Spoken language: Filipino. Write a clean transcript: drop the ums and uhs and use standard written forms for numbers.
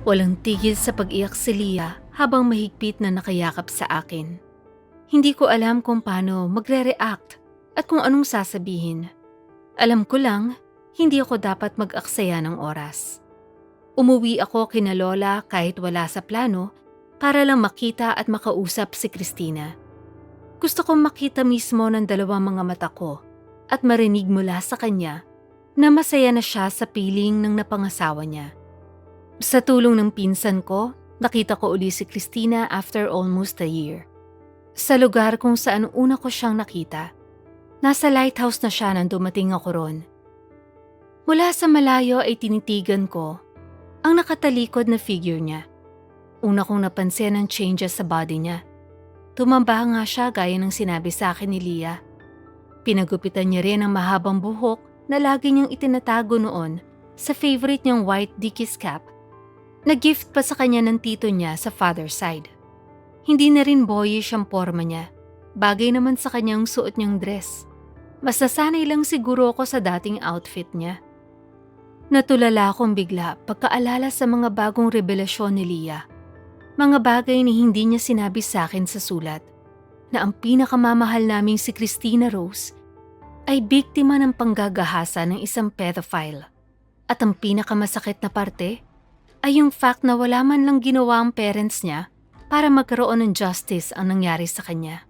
Walang tigil sa pag-iyak si Leah habang mahigpit na nakayakap sa akin. Hindi ko alam kung paano magre-react at kung anong sasabihin. Alam ko lang, hindi ako dapat mag-aksaya ng oras. Umuwi ako kina Lola kahit wala sa plano para lang makita at makausap si Christina. Gusto kong makita mismo ng dalawang mga mata ko at marinig mula sa kanya na masaya na siya sa piling ng napangasawa niya. Sa tulong ng pinsan ko, nakita ko uli si Christina after almost a year. Sa lugar kung saan una ko siyang nakita, nasa lighthouse na siya nang dumating ako ron. Mula sa malayo ay tinitigan ko ang nakatalikod na figure niya. Una kong napansin ang changes sa body niya. Tumamba nga siya gaya ng sinabi sa akin ni Leah. Pinagupitan niya rin ang mahabang buhok na lagi niyang itinatago noon sa favorite niyang white dickies cap na gift pa sa kanya ng tito niya sa father's side. Hindi na rin boyish ang forma niya. Bagay naman sa kanyang suot niyang dress. Mas nasanay lang siguro ako sa dating outfit niya. Natulala akong bigla pagkaalala sa mga bagong revelasyon ni Leah. Mga bagay na hindi niya sinabi sa akin sa sulat, na ang pinakamamahal naming si Christina Rose ay biktima ng panggagahasa ng isang pedophile. At ang pinakamasakit na parte ay yung fact na wala man lang ginawa ang parents niya para magkaroon ng justice ang nangyari sa kanya.